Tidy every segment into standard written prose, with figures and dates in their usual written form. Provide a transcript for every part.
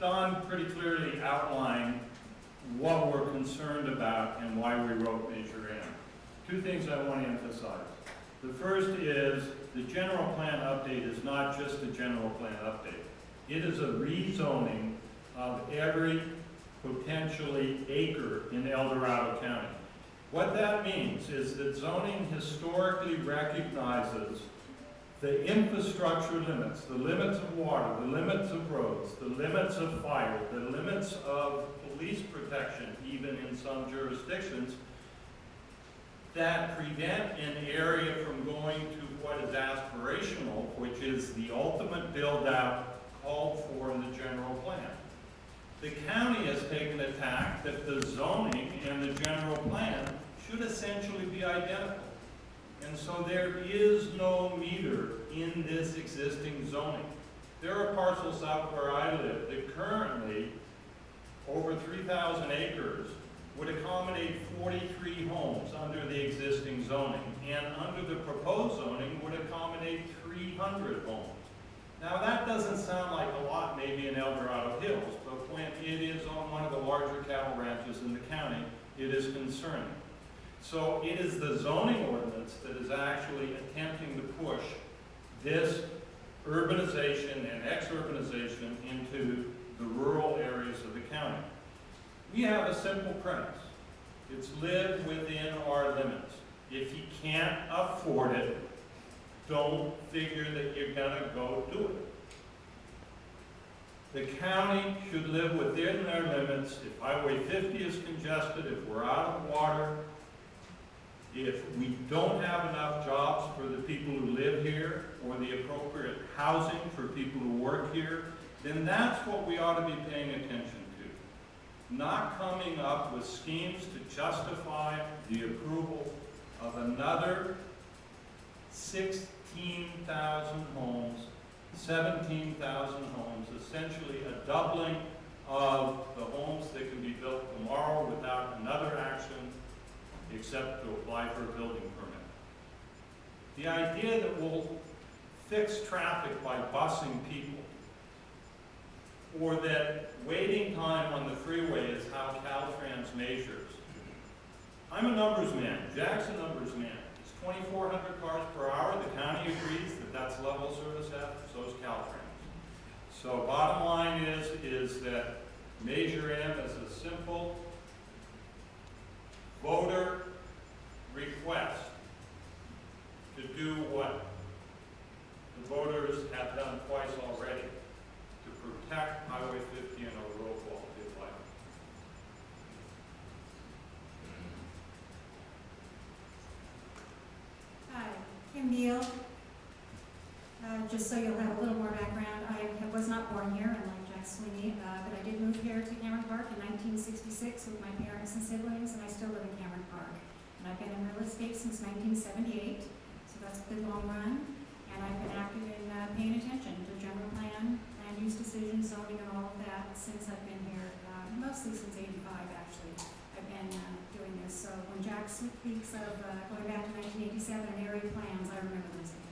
Don pretty clearly outlined what we're concerned about and why we wrote Measure M. Two things I want to emphasize. The first is the general plan update is not just a general plan update. It is a rezoning of every potentially acre in El Dorado County. What that means is that zoning historically recognizes the infrastructure limits, the limits of water, the limits of roads, the limits of fire, the limits of police protection, even in some jurisdictions, that prevent an area from going to what is aspirational, which is the ultimate build-out called for in the general plan. The county has taken a tack that the zoning and the general plan should essentially be identical. And so there is no meter in this existing zoning. There are parcels out where I live that currently, over 3,000 acres, would accommodate 43 homes under the existing zoning, and under the proposed zoning would accommodate 300 homes. Now that doesn't sound like a lot maybe in El Dorado Hills, but when it is on one of the larger cattle ranches in the county, it is concerning. So it is the zoning ordinance that is actually attempting to push this urbanization and ex-urbanization into the rural areas of the county. We have a simple premise. It's live within our limits. If you can't afford it, don't figure that you're gonna go do it. The county should live within their limits. If Highway 50 is congested, if we're out of water, if we don't have enough jobs for the people who live here or the appropriate housing for people who work here, then that's what we ought to be paying attention to. Not coming up with schemes to justify the approval of another 16,000 homes, 17,000 homes, essentially a doubling of the homes that can be built tomorrow without another action except to apply for a building permit. The idea that we'll fix traffic by busing people, or that waiting time on the freeway is how Caltrans measures. I'm a numbers man, Jack's a numbers man. It's 2,400 cars per hour. The county agrees that that's level service F, so is Caltrans. So bottom line is that Measure M is a simple voter request to do what the voters have done twice already, to protect Highway 50 and our rural quality of life. Hi, Kim Neal. Just so you'll have a little more background, I was not born here, unlike Jack Sweeney, but I did move here to Cameron Park in 1966 with my parents and siblings, and I still live in Cameron Park. And I've been in real estate since 1978, so that's a good long run. And I've been active in paying attention to general plan, land use decisions, zoning, and all of that since I've been here, mostly since '85 actually. I've been doing this. So when Jack speaks of going back to 1987 and area plans, I remember those days.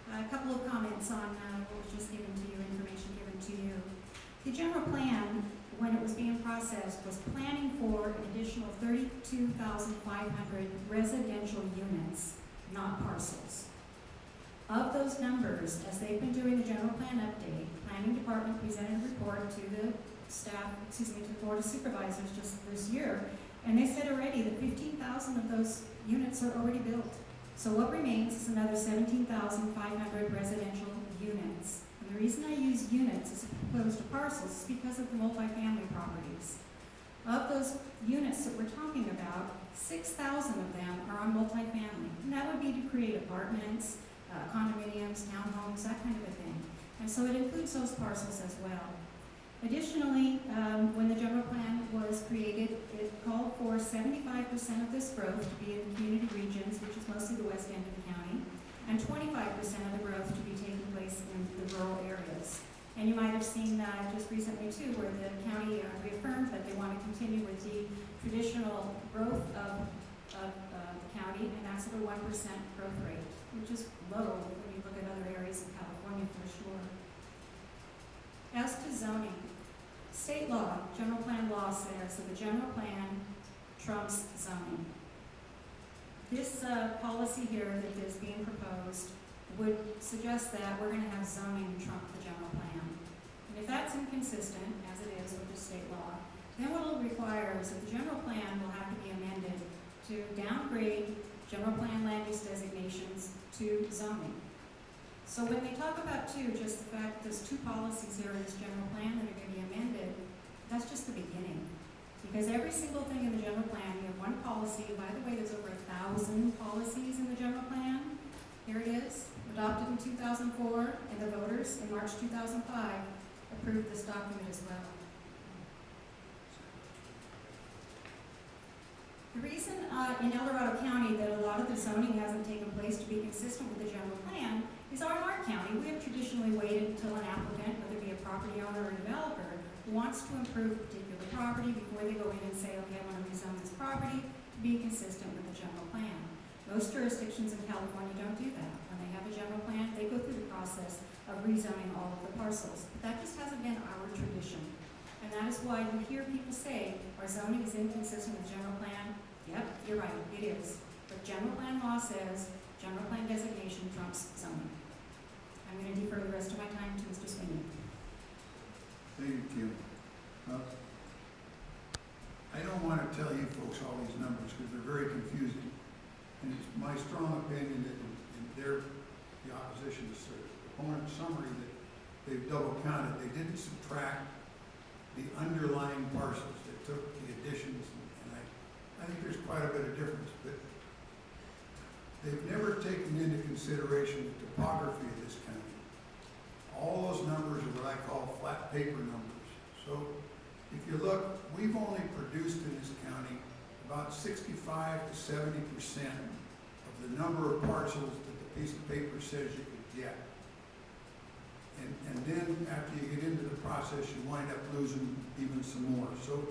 A couple of comments on what was just given to you, information given to you. The general plan, when it was being processed, was planning for an additional 32,500 residential units, not parcels. Of those numbers, as they've been doing the general plan update, the planning department presented a report to the staff, to the board of supervisors just this year, and they said already that 15,000 of those units are already built. So what remains is another 17,500 residential units. And the reason I use units as opposed to parcels is because of the multifamily properties. Of those units that we're talking about, 6,000 of them are on multifamily. And that would be to create apartments, condominiums, townhomes, that kind of a thing. And so it includes those parcels as well. Additionally, when the general plan was created, it called for 75% of this growth to be in the community regions, which is mostly the west end of the county, and 25% of the growth to be taking place in the rural areas. And you might have seen just recently too, where the county reaffirmed that they want to continue with the traditional growth of the county, and that's at a 1% growth rate, which is low when you look at other areas of California for sure. As to zoning, State law, general plan law says that the general plan trumps zoning. This policy here that is being proposed would suggest that we're going to have zoning trump the general plan. And if that's inconsistent, as it is with the state law, then what it'll require is that the general plan will have to be amended to downgrade general plan land use designations to zoning. So when they talk about just the fact that there's two policies here in this general plan that are going to be amended, that's just the beginning. Because every single thing in the general plan, you have one policy. By the way, there's over 1,000 policies in the general plan. Here it is, adopted in 2004, and the voters in March 2005 approved this document as well. The reason in El Dorado County that a lot of the zoning hasn't taken place to be consistent with the general plan is in our county. We have traditionally waited until an applicant, whether it be a property owner or a developer, wants to improve a particular property before they go in and say, okay, I want to rezone this property to be consistent with the general plan. Most jurisdictions in California don't do that. When they have a general plan, they go through the process of rezoning all of the parcels. But that just hasn't been our tradition. And that is why you hear people say our zoning is inconsistent with the general plan. Yep, you're right, it is. But general plan law says general plan designation trumps zoning. I'm going to defer the rest of my time to Mr. Sweeney. Thank you, Kim. I don't want to tell you folks all these numbers because they're very confusing. And it's my strong opinion that the opposition to the opponent's summary that they've double counted. They didn't subtract the underlying parcels. They took the additions, and I think there's quite a bit of difference, but they've never taken into consideration the topography of this county. All those numbers are what I call flat paper numbers. So if you look, we've only produced in this county about 65 to 70% of the number of parcels that the piece of paper says you could get. And then after you get into the process, you wind up losing even some more. So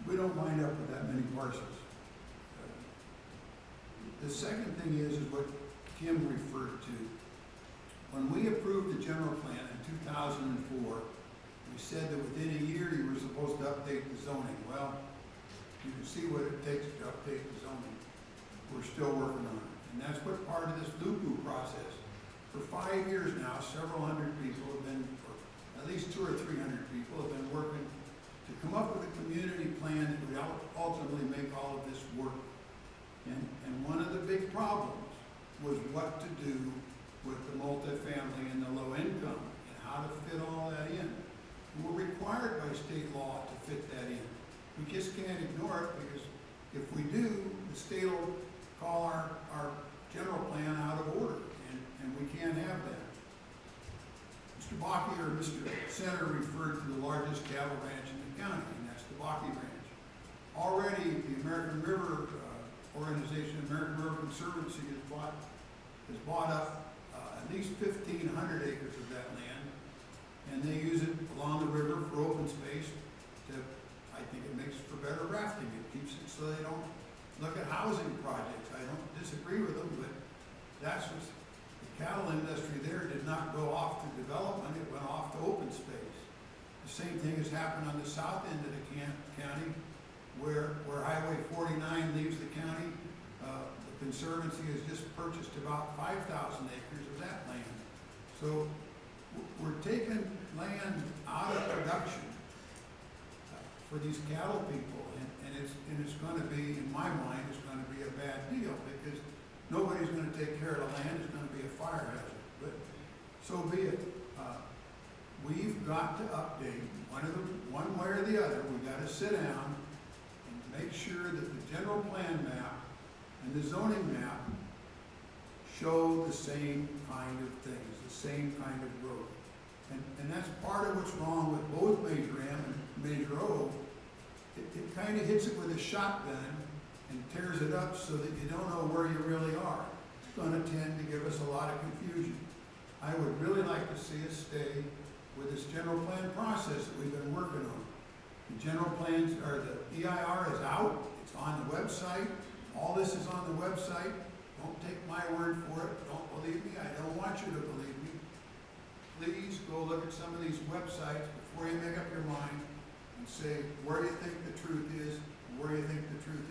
we don't wind up with that many parcels. The second thing is what Kim referred to. When we approved the general plan in 2004, we said that within a year you were supposed to update the zoning. Well, you can see what it takes to update the zoning. We're still working on it. And that's what part of this LUPU process. For 5 years now, several hundred people have been, or at least 200 or 300 people have been working to come up with a community plan that would ultimately make all of this work. And one of the big problems was what to do with the multifamily and the low income and how to fit all that in. And we're required by state law to fit that in. We just can't ignore it because if we do, the state will call our general plan out of order, and we can't have that. Mr. Bakke or Mr. Senator referred to the largest cattle ranch in the county, and that's the Bakke Ranch. Already, the American River organization, American River Conservancy, has bought up at least 1,500 acres of that land, and they use it along the river for open space. I think it makes for better rafting. It keeps it so they don't look at housing projects. I don't disagree with them, but that's what the cattle industry there did not go off to development. It went off to open space. The same thing has happened on the south end of the county, where Highway 49 leaves the county. The Conservancy has just purchased about 5,000 acres of that land. So we're taking land out of production for these cattle people, and it's going to be, in my mind, it's going to be a bad deal because nobody's going to take care of the land. It's going to be a fire hazard. But so be it. We've got to update one way or the other. We've got to sit down and make sure that the general plan map and the zoning map show the same kind of things, the same kind of growth. And that's part of what's wrong with both Major M and Major O. It kind of hits it with a shotgun and tears it up so that you don't know where you really are. It's going to tend to give us a lot of confusion. I would really like to see us stay with this general plan process that we've been working on. The general plans, or the EIR is out. It's on the website. All this is on the website. Don't take my word for it. Don't believe me. I don't want you to believe me. Please go look at some of these websites before you make up your mind and say where you think the truth is, and where you think the truth